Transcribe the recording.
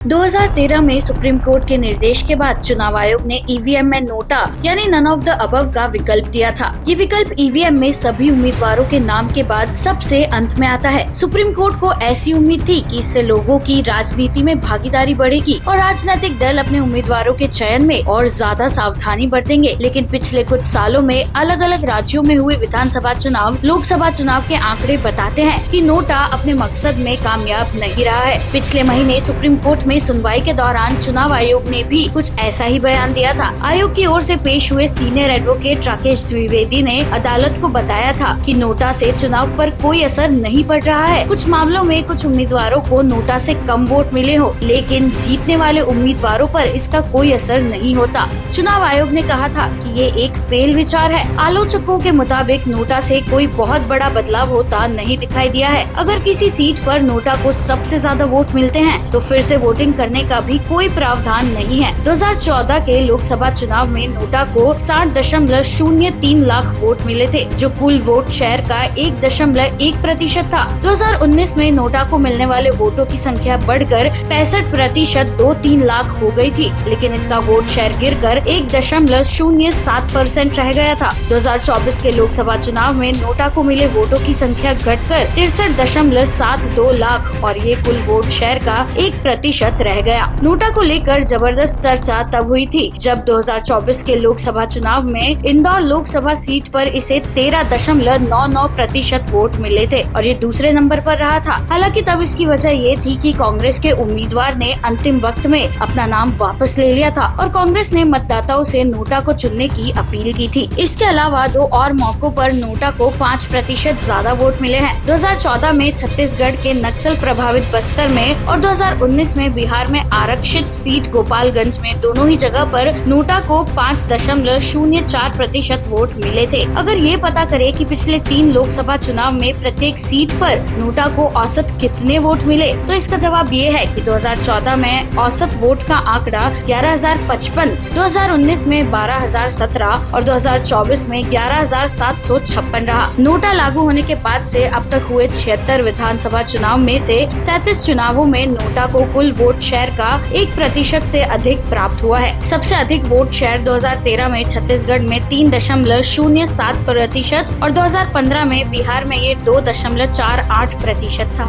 2013 में supreme court के निर्देश के बाद चुनाव आयोग ने ईवीएम में नोटा यानी नन ऑफ द अबव का विकल्प दिया था। ये विकल्प ईवीएम में सभी उम्मीदवारों के नाम के बाद सबसे अंत में आता है। सुप्रीम कोर्ट को ऐसी उम्मीद थी कि इससे लोगों की राजनीति में भागीदारी बढ़ेगी और राजनीतिक दल अपने उम्मीदवारों के चयन में और ज्यादा सावधानी बरतेंगे। लेकिन पिछले कुछ सालों में अलग अलग राज्यों में हुए विधानसभा चुनाव, लोकसभा चुनाव के आंकड़े बताते हैं कि नोटा अपने मकसद में कामयाब नहीं रहा है। पिछले महीने सुप्रीम कोर्ट में सुनवाई के दौरान चुनाव आयोग ने भी कुछ ऐसा ही बयान दिया था। आयोग की ओर से पेश हुए सीनियर एडवोकेट राकेश द्विवेदी ने अदालत को बताया था कि नोटा से चुनाव पर कोई असर नहीं पड़ रहा है। कुछ मामलों में कुछ उम्मीदवारों को नोटा से कम वोट मिले हो, लेकिन जीतने वाले उम्मीदवारों पर इसका कोई असर नहीं होता। चुनाव आयोग ने कहा था कि ये एक फेल विचार है। आलोचकों के मुताबिक नोटा से कोई बहुत बड़ा बदलाव होता नहीं दिखाई दिया है। अगर किसी सीट पर नोटा को सबसे ज्यादा वोट मिलते हैं तो फिर से वोटिंग करने का भी कोई प्रावधान नहीं है। 2014 के लोकसभा चुनाव में नोटा को 60.03 लाख वोट मिले थे, जो कुल वोट शेयर का 1.1% था। 2019 में नोटा को मिलने वाले वोटों की संख्या बढ़कर 65.23 लाख हो गई थी, लेकिन इसका वोट शेयर गिरकर 1.07% रह गया था। 2024 के लोकसभा चुनाव में नोटा को मिले वोटों की संख्या घटकर 63.72 लाख और ये कुल वोट शेयर का 1% रह गया। नोटा को लेकर जबरदस्त चर्चा तब हुई थी जब 2024 के लोकसभा चुनाव में इंदौर लोकसभा सीट पर इसे 13.99% वोट मिले थे और ये दूसरे नंबर पर रहा था। हालांकि तब इसकी वजह ये थी कि कांग्रेस के उम्मीदवार ने अंतिम वक्त में अपना नाम वापस ले लिया था और कांग्रेस ने मतदाताओं से नोटा को चुनने की अपील की थी। इसके अलावा दो और मौकों पर नोटा को 5% ज्यादा वोट मिले हैं। 2014 में छत्तीसगढ़ के नक्सल प्रभावित बस्तर में और 2019 में बिहार में आरक्षित सीट गोपालगंज में दोनों ही जगह पर नोटा को 5.04% वोट मिले थे। अगर ये पता करें कि पिछले 3 लोकसभा चुनाव में प्रत्येक सीट पर नोटा को औसत कितने वोट मिले, तो इसका जवाब ये है कि 2014 में औसत वोट का आंकड़ा 11,055, 2019 में 12,017 और 2024 में 11,756 रहा। नोटा लागू होने के बाद से अब तक हुए 76 विधानसभा चुनाव में से 37 चुनावों में नोटा को कुल वोट शेयर का 1% से अधिक प्राप्त हुआ है। सबसे अधिक वोट शेयर 2013 में छत्तीसगढ़ में 3.07% और 2015 में बिहार में ये 2.48% था।